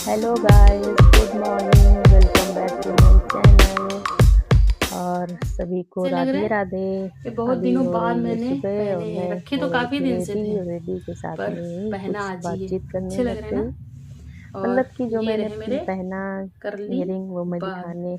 Hello guys, good morning, welcome back to my channel. और सभी को से लग रहा राधे है राधे। कि बहुत अभी दिनों हो बाद रही है मैंने सुबह और पहने मैं रखे हो तो रही काफ़ी थी दिन से रेडी थे, और रेडी के साथ पर में ही पहना कुछ आज ही है। बातचीत करने अच्छे लग लग रहे हैं गई। ना? मतलब और कि जो ये मैंने रहे मेरे पहना करली ईयरिंग वो मैं बाल, दिखाने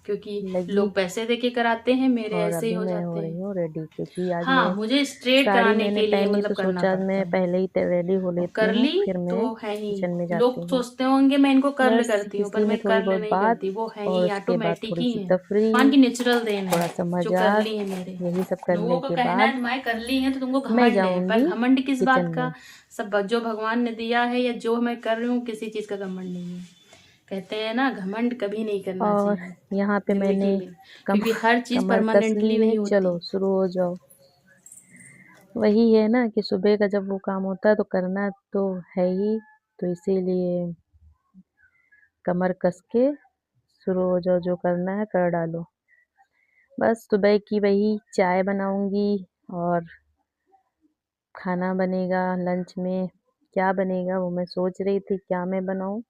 क्योंकि लगी। लोग पैसे दे के कराते हैं, मेरे और ऐसे ही अभी हो मैं जाते हो रही हैं। हूँ रेडी, क्योंकि आज हाँ, मैं मुझे स्ट्रेट साड़ी कराने मैंने के लिए पहनी मतलब तो करना सोचा पड़ता मैं है। पहले ही रेडी हो और लेती हूँ, करली फिर मैं तो है ही। किचन में जाती लोग हूँ। सोचते होंगे मैं इनको कर्ल बस करती हूँ, पर इसी में मैं थोड़ी कर्ल बहुत नहीं बात करती, वो है और ही उसके बाद ऑटोमेटिक थोड़ी ही सी है। भगवान तफरीह, की नेचुरल देन थोड़ा है सा जो मजाक, करली है मेरे। यही सब लोगों करने का के कहना है बाद तुम्हारे करली है तो तुमको मैं घमंड है, पर जाऊंगी घमंड किस किचन बात में। का? सब जो भगवान ने दिया है या जो मैं कर रही हूँ, किसी चीज का घमंड नहीं है। कहते हैं ना, घमंड कभी नहीं करना और चाहिए यहाँ पे जिंदगी मैंने में, कम क्योंकि हर चीज कमर कस ली परमानेंटली है, नहीं होती। चलो शुरू हो जाओ। वही है ना कि सुबह का जब वो काम होता है तो करना तो है ही, तो इसीलिए कमर कस के शुरू हो जाओ, जो करना है कर डालो। बस सुबह की वही चाय बनाऊंगी और खाना बनेगा लंच में। क्या बनेगा वो मैं सोच रही थी क्या मैं बनाऊं।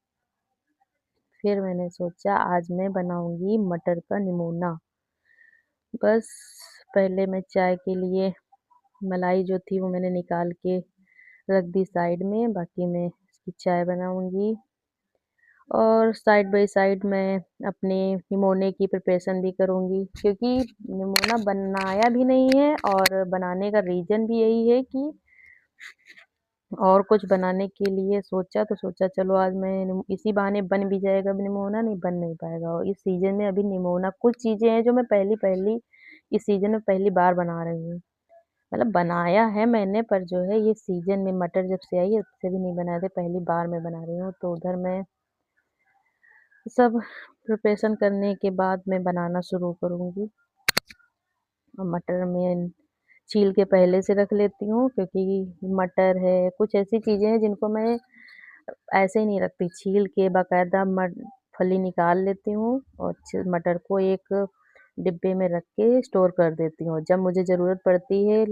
फिर मैंने सोचा आज मैं बनाऊंगी मटर का निमोना। बस पहले मैं चाय के लिए मलाई जो थी वो मैंने निकाल के रख दी साइड में, बाकी मैं इसकी चाय बनाऊंगी। और साइड बाय साइड मैं अपने निमोने की प्रिपरेशन भी करूंगी, क्योंकि निमोना बनाया भी नहीं है और बनाने का रीज़न भी यही है कि और कुछ बनाने के लिए सोचा तो सोचा चलो आज मैं इसी बहाने बन भी जाएगा। अब निमोना नहीं बन नहीं पाएगा, और इस सीजन में अभी निमोना कुछ चीजें हैं जो मैं पहली पहली इस सीजन में पहली बार बना रही हूँ। मतलब बनाया है मैंने, पर जो है ये सीजन में मटर जब से आई है उससे भी नहीं बनाए थे, पहली बार मैं बना रही हूँ। तो उधर मैं सब प्रिपरेशन करने के बाद मैं बनाना शुरू करूँगी। और मटर में छील के पहले से रख लेती हूँ, क्योंकि मटर है कुछ ऐसी चीजें हैं जिनको मैं ऐसे ही नहीं रखती, छील के बाकायदा फली निकाल लेती हूँ और मटर को एक डिब्बे में रख के स्टोर कर देती हूँ। जब मुझे ज़रूरत पड़ती है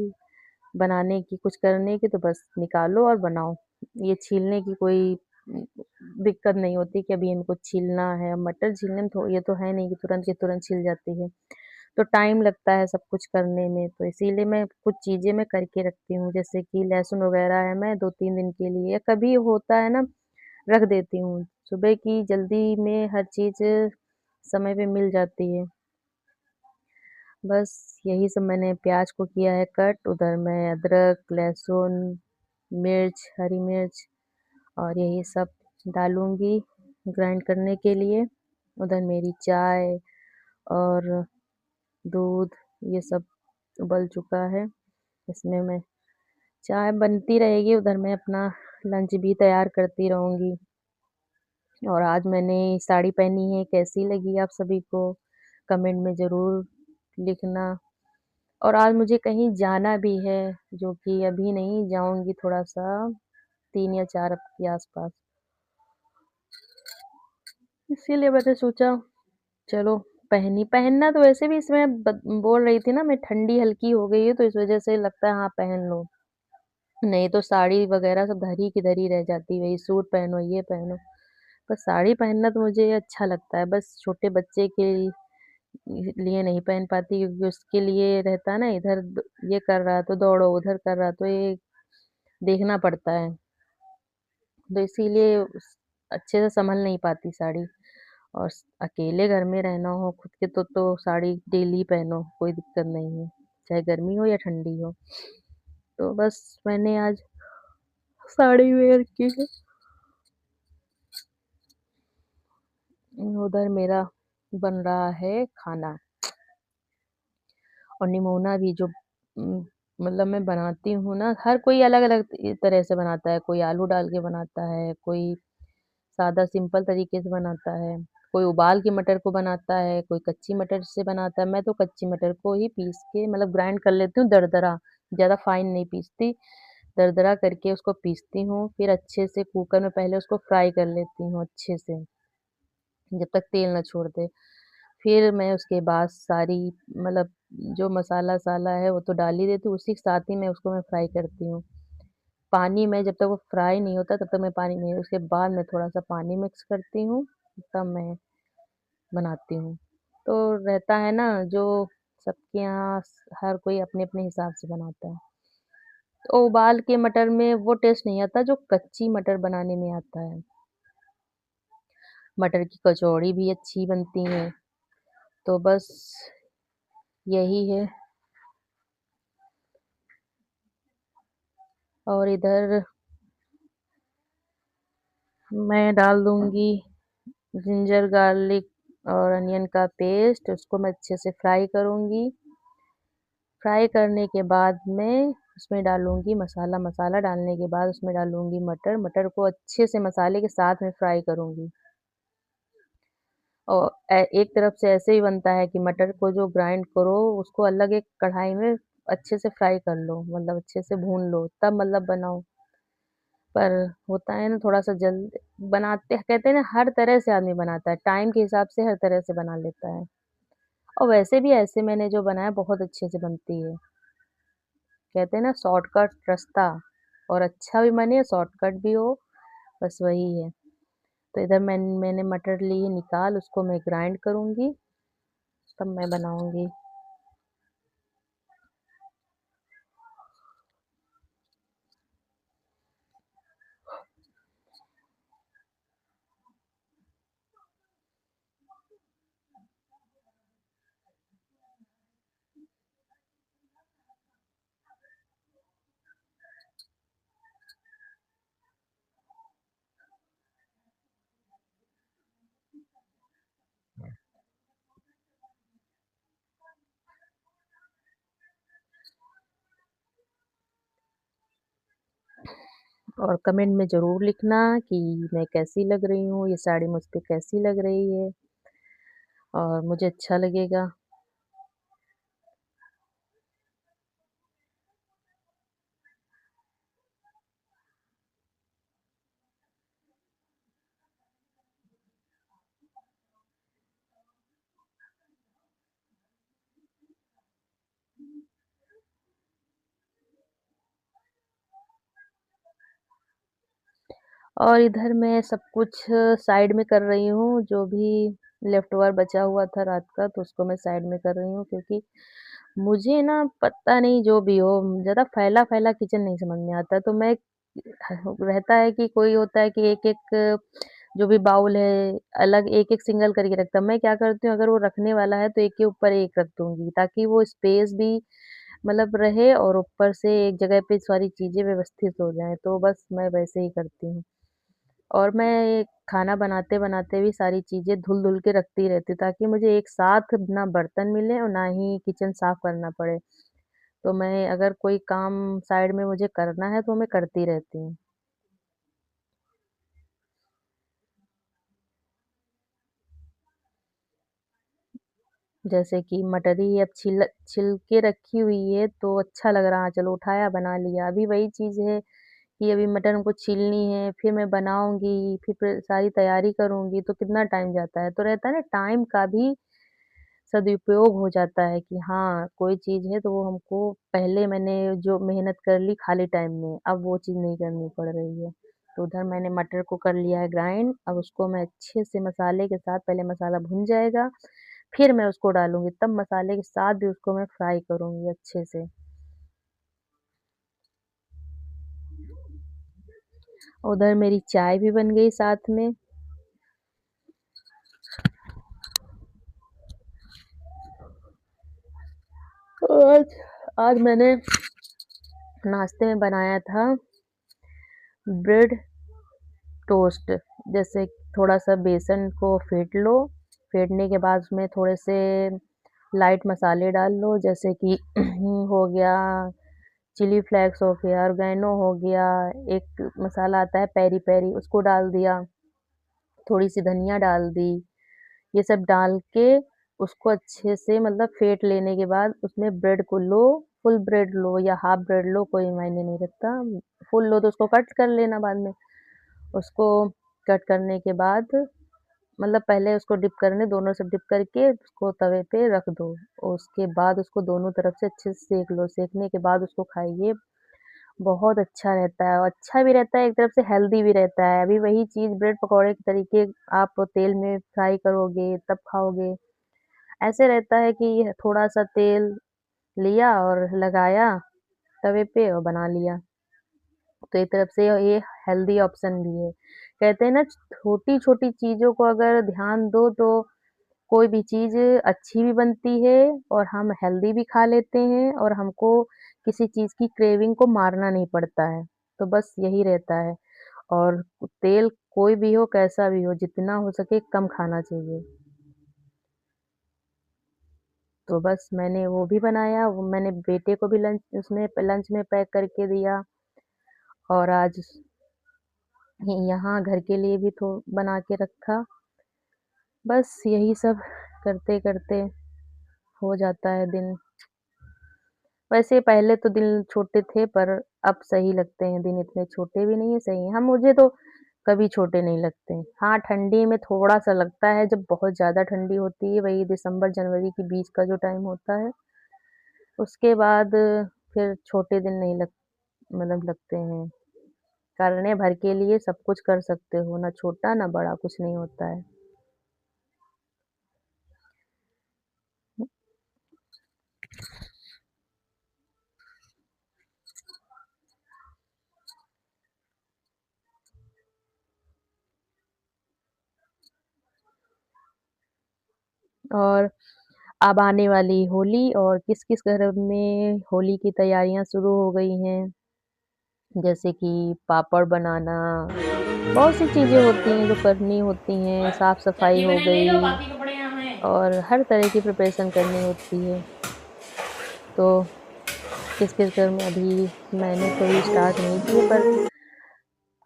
बनाने की, कुछ करने की, तो बस निकालो और बनाओ। ये छीलने की कोई दिक्कत नहीं होती कि अभी इनको छीलना है। मटर छीलने में ये तो है नहीं कि तुरंत के तुरंत छिल जाती है, तो टाइम लगता है सब कुछ करने में। तो इसीलिए मैं कुछ चीज़ें मैं करके रखती हूँ, जैसे कि लहसुन वगैरह है मैं 2-3 दिन के लिए, या कभी होता है ना रख देती हूँ। सुबह की जल्दी में हर चीज़ समय पे मिल जाती है। बस यही सब मैंने प्याज को किया है कट, उधर मैं अदरक, लहसुन, मिर्च, हरी मिर्च और यही सब डालूँगी ग्राइंड करने के लिए। उधर मेरी चाय और दूध ये सब उबल चुका है। इसमें मैं चाय बनती रहेगी, उधर मैं अपना लंच भी तैयार करती रहूँगी। और आज मैंने साड़ी पहनी है, कैसी लगी आप सभी को कमेंट में ज़रूर लिखना। और आज मुझे कहीं जाना भी है, जो कि अभी नहीं जाऊँगी, थोड़ा-सा 3 या 4 के आस-पास। इसीलिए मैंने सोचा चलो पहनना तो वैसे भी इसमें बोल रही थी ना मैं ठंडी हल्की हो गई है, तो इस वज़ह से लगता है हाँ पहन लो। नहीं तो साड़ी वग़ैरह सब धरी की धरी रह जाती, वही सूट पहनो, ये पहनो। पर साड़ी पहनना तो मुझे अच्छा लगता है, बस छोटे बच्चे के लिए नहीं पहन पाती, क्योंकि उसके लिए रहता है ना इधर ये कर रहा तो दौड़ो, उधर कर रहा तो ये देखना पड़ता है। तो इसीलिए अच्छे से संभल नहीं पाती साड़ी। और अकेले घर में रहना हो खुद के तो साड़ी डेली पहनो, कोई दिक्कत नहीं है, चाहे गर्मी हो या ठंडी हो। तो बस मैंने आज साड़ी वेयर की है। उधर मेरा बन रहा है खाना। और निमोना भी जो मतलब मैं बनाती हूँ ना, हर कोई अलग-अलग तरह से बनाता है। कोई आलू डाल के बनाता है, कोई सादा सिंपल तरीके से बनाता है, कोई उबाल के मटर को बनाता है, कोई कच्ची मटर से बनाता है। मैं तो कच्ची मटर को ही पीस के मतलब ग्राइंड कर लेती हूँ दरदरा, ज़्यादा फाइन नहीं पीसती। दरदरा करके उसको पीसती हूँ, फिर अच्छे से कुकर में पहले उसको फ्राई कर लेती हूँ अच्छे से, जब तक तेल ना छोड़ दे। फिर मैं उसके बाद सारी मतलब जो मसाला-वसाला है वो तो डाल ही देती हूँ, उसी के साथ ही मैं उसको फ्राई करती हूँ। पानी में जब तक वो फ्राई नहीं होता तब तक मैं पानी नहीं, उसके बाद मैं थोड़ा-सा पानी मिक्स करती हूँ, तब मैं बनाती हूँ। तो रहता है ना जो सबके यहाँ हर कोई अपने-अपने हिसाब से बनाता है। तो उबाल के मटर में वो टेस्ट नहीं आता जो कच्ची मटर बनाने में आता है। मटर की कचौड़ी भी अच्छी बनती हैं, तो बस यही है। और इधर मैं डाल दूँगी जिंजर गार्लिक और अनियन का पेस्ट, उसको मैं अच्छे से फ्राई करूँगी। फ्राई करने के बाद में उसमें डालूँगी मसाला, मसाला डालने के बाद उसमें डालूँगी मटर, मटर को अच्छे से मसाले के साथ में फ्राई करूँगी। और एक तरफ से ऐसे ही बनता है कि मटर को जो ग्राइंड करो, उसको अलग एक कढ़ाई में अच्छे से फ्राई कर लो, मतलब अच्छे से भून लो, तब मतलब बनाओ। पर होता है ना थोड़ा-सा जल्द बनाते कहते हैं ना हर तरह से आदमी बनाता है, टाइम के हिसाब से हर तरह से बना लेता है। और वैसे भी ऐसे मैंने जो बनाया बहुत अच्छे से बनती है। कहते हैं ना शॉर्टकट रास्ता और अच्छा भी बने, शॉर्टकट भी हो, बस वही है। तो इधर मैंने मटर ली निकाल उसको मैं ग्राइंड करूँगी, तब मैं बनाऊँगी। और कमेंट में ज़रूर लिखना कि मैं कैसी लग रही हूँ, ये साड़ी मुझ पे कैसी लग रही है और मुझे अच्छा लगेगा। और इधर मैं सब कुछ साइड में कर रही हूँ, जो भी लेफ्ट ओवर बचा हुआ था रात का, तो उसको मैं साइड में कर रही हूँ क्योंकि मुझे ना पता नहीं जो भी हो, ज़्यादा फैला-फैला किचन नहीं समझ में आता, तो मैं रहता है कि कोई होता है कि एक-एक जो भी बाउल है, अलग एक-एक सिंगल करके रखता है। मैं क्या करती हूँ, अगर वो रखने वाला है, तो एक के ऊपर एक रख दूँगी, ताकि वो स्पेस भी मतलब रहे और ऊपर से एक जगह पे सारी चीज़ें व्यवस्थित हो जाएँ, तो बस मैं वैसे ही करती हूँ। और मैं खाना बनाते-बनाते भी सारी चीज़ें धुल-धुल के रखती रहती हूँ, ताकि मुझे एक साथ ना बर्तन मिले और ना ही किचन साफ करना पड़े। तो मैं अगर कोई काम साइड में मुझे करना है, तो मैं करती रहती हूँ। जैसे कि मटर ही अब छिल के रखी हुई है, तो अच्छा लग रहा है, चलो उठाया, बना लिया। अभी वही चीज़ है कि अभी मटर हमको छीलनी है, फिर मैं बनाऊँगी, फिर सारी तैयारी करूँगी, तो कितना टाइम जाता है। तो रहता है ना टाइम का भी सदुपयोग हो जाता है कि हाँ, कोई चीज़ है तो वो हमको पहले मैंने जो मेहनत कर ली खाली टाइम में, अब वो चीज़ नहीं करनी पड़ रही है। तो उधर मैंने मटर को कर लिया है ग्राइंड, अब उसको मैं अच्छे से मसाले के साथ पहले मसाला भुन जाएगा, फिर मैं उसको डालूँगी, तब मसाले के साथ भी उसको मैं फ्राई करूँगी अच्छे से। उधर मेरी चाय भी बन गई साथ में। आज आज मैंने नाश्ते में बनाया था ब्रेड टोस्ट। जैसे थोड़ा-सा बेसन को फेंट लो, फेंटने के बाद उसमें थोड़े से लाइट मसाले डाल लो, जैसे कि हो गया चिली फ्लेक्स हो गया, ऑरिगैनो हो गया, एक मसाला आता है पेरी-पेरी उसको डाल दिया, थोड़ी-सी धनिया डाल दी। ये सब डाल के उसको अच्छे से मतलब फेंट लेने के बाद उसमें ब्रेड को लो, फुल ब्रेड लो या हाफ ब्रेड लो, कोई मायने नहीं रखता। फुल लो तो उसको कट कर लेना बाद में। उसको कट करने के बाद मतलब पहले उसको डिप करने दोनों से डिप करके उसको तवे पे रख दो। और उसके बाद उसको दोनों तरफ से अच्छे से सेक लो, सेकने के बाद उसको खाइए, बहुत अच्छा रहता है और अच्छा भी रहता है, एक तरफ से हेल्दी भी रहता है। अभी वही चीज़ ब्रेड पकौड़े के तरीके आप तेल में फ्राई करोगे, तब खाओगे। ऐसे रहता है कि थोड़ा-सा तेल लिया और लगाया तवे पे और बना लिया। तो एक तरफ से ये हेल्दी ऑप्शन भी है। कहते हैं ना छोटी-छोटी चीज़ों को अगर ध्यान दो तो कोई भी चीज़ अच्छी भी बनती है और हम हेल्दी भी खा लेते हैं और हमको किसी चीज़ की क्रेविंग को मारना नहीं पड़ता है। तो बस यही रहता है और तेल कोई भी हो, कैसा भी हो, जितना हो सके कम खाना चाहिए। तो बस मैंने वो भी बनाया, वो मैंने बेटे को भी लंच में पैक करके दिया और आज यहाँ घर के लिए भी थो बना के रखा। बस यही सब करते-करते हो जाता है दिन। वैसे पहले तो दिन छोटे थे पर अब सही लगते हैं दिन इतने छोटे भी नहीं है, सही हैं। हाँ, मुझे तो कभी छोटे नहीं लगते। हाँ, ठंडी में थोड़ा-सा लगता है जब बहुत ज़्यादा ठंडी होती है, वही दिसंबर-जनवरी के बीच का जो टाइम होता है। उसके बाद फिर छोटे दिन नहीं लगते हैं। करने भर के लिए सब कुछ कर सकते हो, ना छोटा ना बड़ा कुछ नहीं होता है। और अब आने वाली होली और किस-किस घर में होली की तैयारियाँ शुरू हो गई हैं। जैसे कि पापड़ बनाना, बहुत सी चीज़ें होती हैं जो करनी होती हैं, साफ-सफाई चटनी हो बने ले लो, गई बाकी कपड़े यहाँ हैं। और हर तरह की प्रिपरेशन करनी होती है। तो किस-किस घर में अभी मैंने तो अभी स्टार्ट नहीं की है पर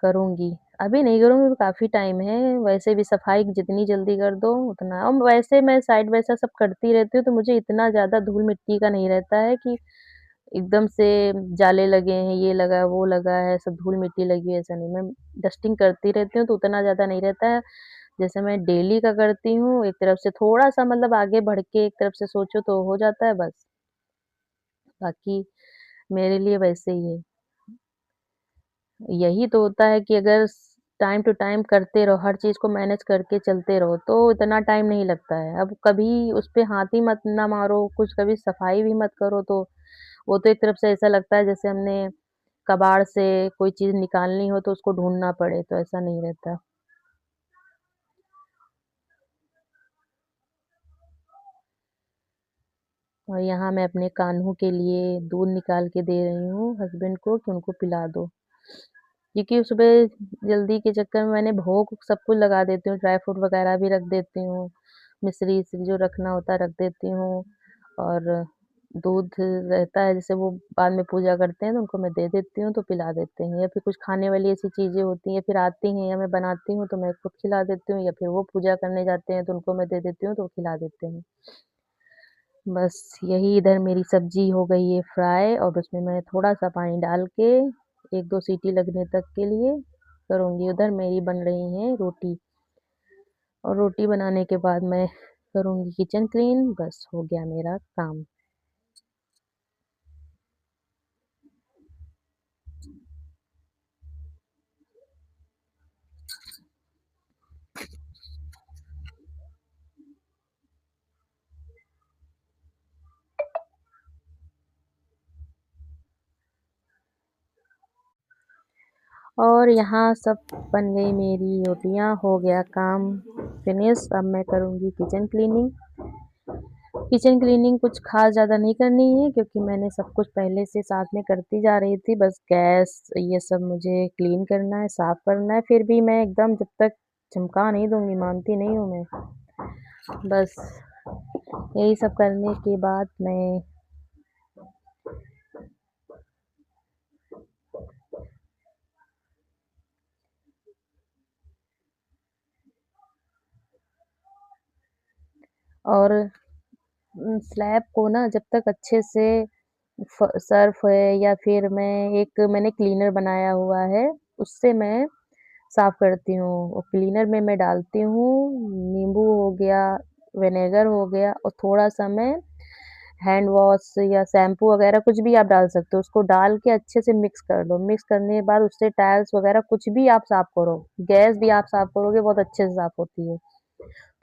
करूँगी। अभी नहीं करूँगी, अभी काफ़ी टाइम है, वैसे भी सफाई जितनी जल्दी कर दो उतना और वैसे मैं साइड बाय साइड सब करती रहती हूँ, तो मुझे इतना ज़्यादा धूल-मिट्टी का नहीं रहता है कि एकदम से जाले लगे हैं, ये लगा है, वो लगा है, सब धूल-मिट्टी लगी है, ऐसा नहीं। मैं डस्टिंग करती रहती हूँ, तो उतना ज़्यादा नहीं रहता है। जैसे मैं डेली का करती हूँ, एक तरफ से थोड़ा-सा मतलब आगे बढ़ के एक तरफ से सोचो तो हो जाता है बस। बाकी मेरे लिए वैसे ही है। यही तो होता है कि अगर टाइम टू टाइम करते रहो, हर चीज़ को मैनेज करके चलते रहो, तो इतना टाइम नहीं लगता है। अब कभी उस पे हाथ ही मत ना मारो, कुछ कभी सफाई भी मत करो, तो वो तो एक तरफ से ऐसा लगता है जैसे हमने कबाड़ से कोई चीज़ निकालनी हो, तो उसको ढूँढना पड़े, तो ऐसा नहीं रहता। और यहाँ मैं अपने कान्हों के लिए दूध निकाल के दे रही हूँ हस्बैंड को कि उनको पिला दो। क्योंकि सुबह जल्दी के चक्कर में मैंने भोग सब कुछ लगा देती हूँ, ड्राई फ्रूट वगैरह भी रख देती हूँ, मिश्री-विश्री जो रखना होता है रख देती हूँ और दूध रहता है जैसे वो बाद में पूजा करते हैं तो उनको मैं दे देती हूँ तो पिला देते हैं या फिर कुछ खाने वाली ऐसी चीज़ें होती हैं फिर आती हैं या मैं बनाती हूँ तो मैं खुद खिला देती हूँ या फिर वो पूजा करने जाते हैं तो उनको मैं दे देती हूँ तो वो खिला देते हैं। बस यही इधर मेरी सब्ज़ी हो गई है फ्राई और उसमें मैं थोड़ा-सा पानी डाल के 1-2 सीटी लगने तक के लिए करूँगी। उधर मेरी बन रही हैं रोटी और रोटी बनाने के बाद मैं करूँगी किचन क्लीन, बस हो गया मेरा काम। और यहाँ सब बन गई मेरी रोटियाँ, हो गया काम फिनिश। अब मैं करूँगी किचन क्लीनिंग। किचन क्लीनिंग कुछ ख़ास ज़्यादा नहीं करनी है क्योंकि मैंने सब कुछ पहले से साथ में करती जा रही थी। बस गैस ये सब मुझे क्लीन करना है, साफ़ करना है। फिर भी मैं एकदम जब तक चमका नहीं दूँगी, मानती नहीं हूँ मैं। बस यही सब करने के बाद मैं और स्लैब को ना जब तक अच्छे से सर्फ़ है या फिर मैंने क्लीनर बनाया हुआ है, उससे मैं साफ़ करती हूँ और क्लीनर में मैं डालती हूँ नींबू हो गया, विनेगर हो गया और थोड़ा-सा मैं हैंड वॉश या शैम्पू वगैरह कुछ भी आप डाल सकते हो, उसको डाल के अच्छे से मिक्स कर लो। मिक्स करने के बाद उससे टाइल्स वगैरह कुछ भी आप साफ करो, गैस भी आप साफ करोगे बहुत अच्छे से साफ होती है।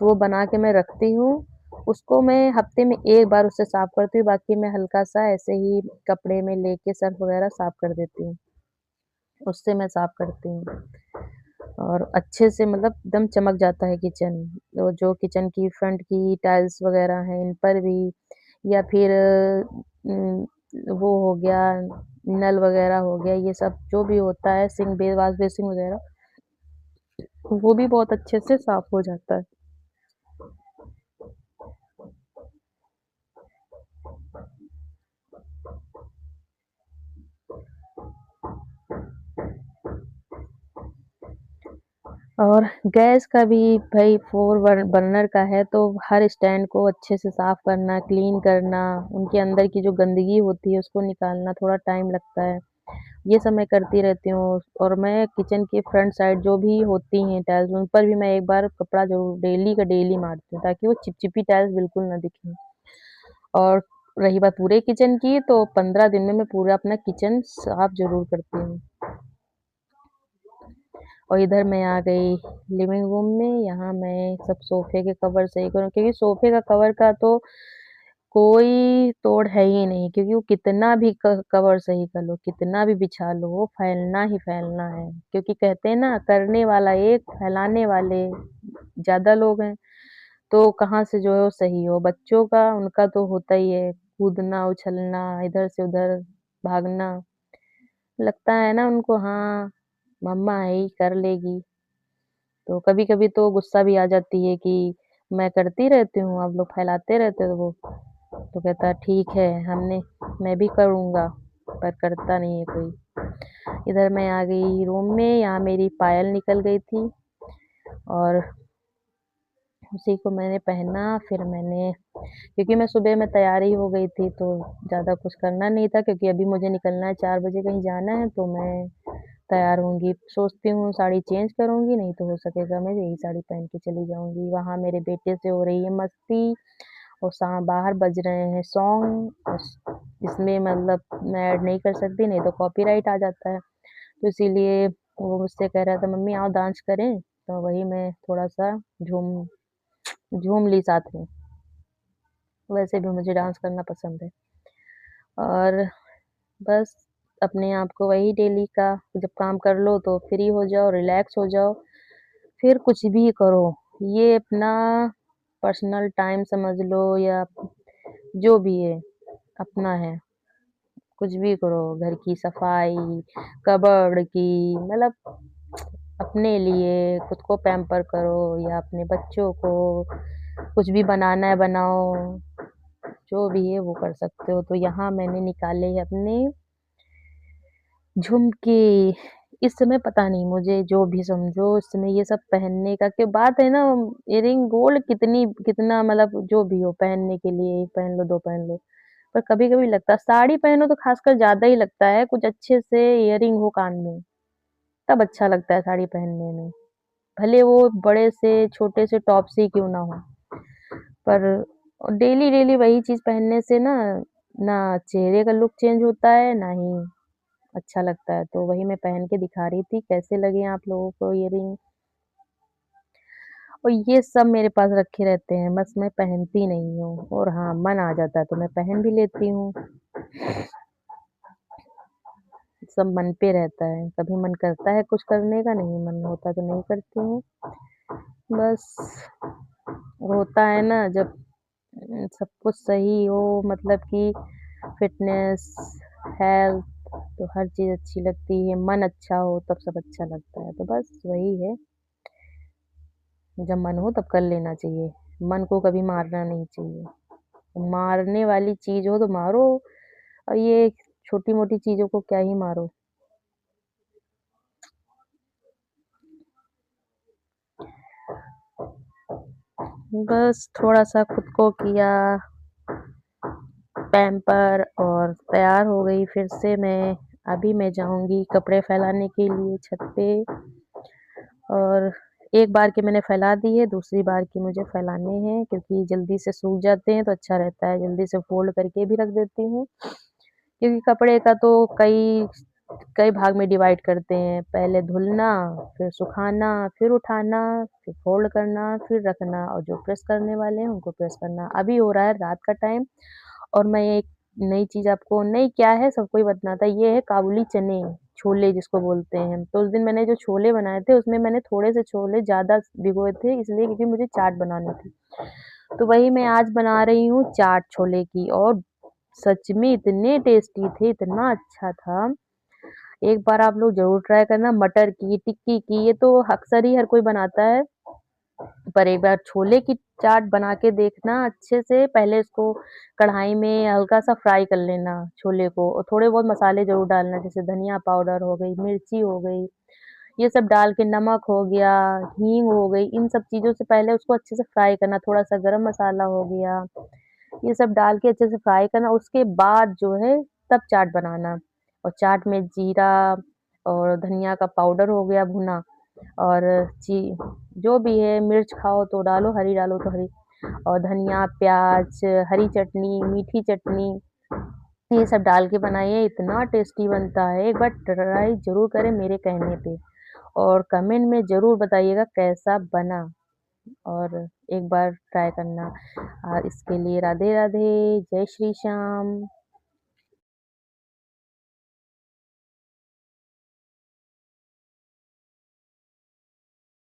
तो वो बना के मैं रखती हूँ, उसको मैं हफ्ते में 1 बार उससे साफ करती हूँ, बाकी मैं हल्का-सा ऐसे ही कपड़े में लेके सर्फ़ वगैरह साफ कर देती हूँ, उससे मैं साफ करती हूँ। और अच्छे से मतलब एकदम चमक जाता है किचन। तो जो किचन की फ्रंट की टाइल्स वगैरह हैं, इन पर भी या फिर उम, वो हो गया, नल वगैरह हो गया, ये सब जो भी होता है, सिंक बे वॉश बेसिन वगैरह, वो भी बहुत अच्छे से साफ हो जाता है। और गैस का भी भई 4 बर्नर का है, तो हर स्टैंड को अच्छे से साफ करना, क्लीन करना, उनके अंदर की जो गंदगी होती है उसको निकालना थोड़ा टाइम लगता है। ये सब मैं करती रहती हूँ। और मैं किचन की फ्रंट साइड जो भी होती हैं टाइल्स, उन पर भी मैं एक बार कपड़ा ज़रूर डेली का डेली मारती हूँ, ताकि वो चिपचिपी टाइल्स बिल्कुल ना दिखें। और रही बात पूरे किचन की, तो 15 दिन में मैं पूरा अपना किचन साफ ज़रूर करती हूँ। और इधर मैं आ गई लिविंग रूम में, यहाँ मैं सब सोफ़े के कवर सही करूँ, क्योंकि सोफ़े का कवर का तो कोई तोड़ है ही नहीं, क्योंकि वो कितना भी कवर सही कर लो, कितना भी बिछा लो, वो फैलना ही फैलना है। क्योंकि कहते हैं ना, करने वाला एक, फैलाने वाले ज़्यादा लोग हैं, तो कहाँ से जो है वो सही हो। बच्चों का उनका तो होता ही है, कूदना, उछलना, इधर से उधर भागना। लगता है ना उनको, हाँ, मम्मा है ही, कर लेगी। तो कभी-कभी तो गुस्सा भी आ जाती है कि मैं करती रहती हूँ, आप लोग फैलाते रहते हो वो। तो कहता है ठीक है, मैं भी करूँगा, पर करता नहीं है कोई। इधर मैं आ गई रूम में, यहाँ मेरी पायल निकल गई थी और उसी को मैंने पहना। फिर मैंने, क्योंकि मैं सुबह में तैयार ही हो गई थी, तो ज़्यादा कुछ करना नहीं था, क्योंकि अभी मुझे निकलना है, 4 बजे कहीं जाना है, तो मैं तैयार होंगी। सोचती हूँ साड़ी चेंज करूँगी, नहीं तो हो सकेगा मैं यही साड़ी पहन के चली जाऊँगी। वहाँ मेरे बेटे से हो रही है मस्ती और बाहर बज रहे हैं सॉन्ग। इसमें मतलब मैं ऐड नहीं कर सकती, नहीं तो कॉपीराइट आ जाता है। तो इसीलिए वो मुझसे कह रहा था, मम्मी आओ डांस करें, तो वही मैं थोड़ा-सा झूम झूम ली साथ में। वैसे भी मुझे डांस करना पसंद है। और बस अपने आप को वही डेली का, जब काम कर लो तो फ्री हो जाओ, रिलैक्स हो जाओ, फिर कुछ भी करो। ये अपना पर्सनल टाइम समझ लो या जो भी है, अपना है। कुछ भी करो, घर की सफाई, कबर्ड की, मतलब अपने लिए खुद को पैम्पर करो या अपने बच्चों को कुछ भी बनाना है बनाओ, जो भी है वो कर सकते हो। तो यहाँ मैंने निकाले हैं अपने झुमके। इस समय पता नहीं, मुझे जो भी समझो इस समय ये सब पहनने का क्या बात है ना, इयररिंग गोल्ड कितना मतलब जो भी हो पहनने के लिए, 1 पहन लो, 2 पहन लो। पर कभी-कभी लगता है साड़ी पहनो तो खासकर ज़्यादा ही लगता है, कुछ अच्छे से इयररिंग हो कान में, तब अच्छा लगता है साड़ी पहनने में। भले वो बड़े से, छोटे से टॉप से ही क्यों ना हो। पर डेली-डेली वही चीज़ पहनने से ना, ना चेहरे का लुक चेंज होता है, ना ही अच्छा लगता है। तो वही मैं पहन के दिखा रही थी, कैसे लगे आप लोगों को इयररिंग। और ये सब मेरे पास रखे रहते हैं, बस मैं पहनती नहीं हूँ। और हाँ, मन आ जाता है तो मैं पहन भी लेती हूँ। सब मन पे रहता है, कभी मन करता है कुछ करने का, नहीं मन होता तो नहीं करती हूँ। बस होता है ना, जब सब कुछ सही हो, मतलब कि फिटनेस, हेल्थ, तो हर चीज़ अच्छी लगती है, मन अच्छा हो तब सब अच्छा लगता है। तो बस वही है, जब मन हो तब कर लेना चाहिए, मन को कभी मारना नहीं चाहिए। मारने वाली चीज़ हो तो मारो, और ये छोटी-मोटी चीज़ों को क्या ही मारो। बस थोड़ा-सा खुद को किया पैम्पर और तैयार हो गई। फिर से अभी मैं जाऊँगी कपड़े फैलाने के लिए छत पे। और एक बार के मैंने फैला दी है, दूसरी बार के मुझे फैलाने हैं क्योंकि जल्दी से सूख जाते हैं तो अच्छा रहता है, जल्दी से फ़ोल्ड करके भी रख देती हूँ। क्योंकि कपड़े का तो कई कई भाग में डिवाइड करते हैं, पहले धुलना, फिर सुखाना, फिर उठाना, फिर फ़ोल्ड करना, फिर रखना और जो प्रेस करने वाले हैं उनको प्रेस करना। अभी हो रहा है रात का टाइम और मैं एक नई चीज़ आपको नई क्या है सबको ही बताता है, ये है काबुली चने, छोले जिसको बोलते हैं। तो उस दिन मैंने जो छोले बनाए थे उसमें मैंने थोड़े से छोले ज़्यादा भिगोए थे इसलिए क्योंकि मुझे चाट बनानी थी। तो वही मैं आज बना रही हूँ चाट छोले की और सच में इतने टेस्टी थे, इतना अच्छा था। एक बार आप लोग ज़रूर ट्राई करना मटर की, टिक्की की, ये तो अक्सर ही हर कोई बनाता है। पर एक बार छोले की चाट बना के देखना अच्छे से पहले इसको कढ़ाई में हल्का-सा फ्राई कर लेना छोले को और थोड़े बहुत मसाले ज़रूर डालना जैसे धनिया पाउडर हो गई, मिर्ची हो गई, ये सब डाल के नमक हो गया, हींग हो गई, इन सब चीज़ों से पहले उसको अच्छे से फ्राई करना, थोड़ा-सा गरम मसाला हो गया, ये सब डाल के अच्छे से फ्राई करना, उसके बाद जो है तब चाट बनाना और चाट में जीरा और धनिया का पाउडर हो गया भुना और ची जो भी है मिर्च खाओ तो डालो, हरी डालो तो हरी और धनिया, प्याज़, हरी चटनी, मीठी चटनी ये सब डाल के बनाइए, इतना टेस्टी बनता है। एक बार ट्राई ज़रूर करें मेरे कहने पे और कमेंट में ज़रूर बताइएगा कैसा बना और एक बार ट्राई करना। इसके लिए राधे-राधे, जय श्री श्याम।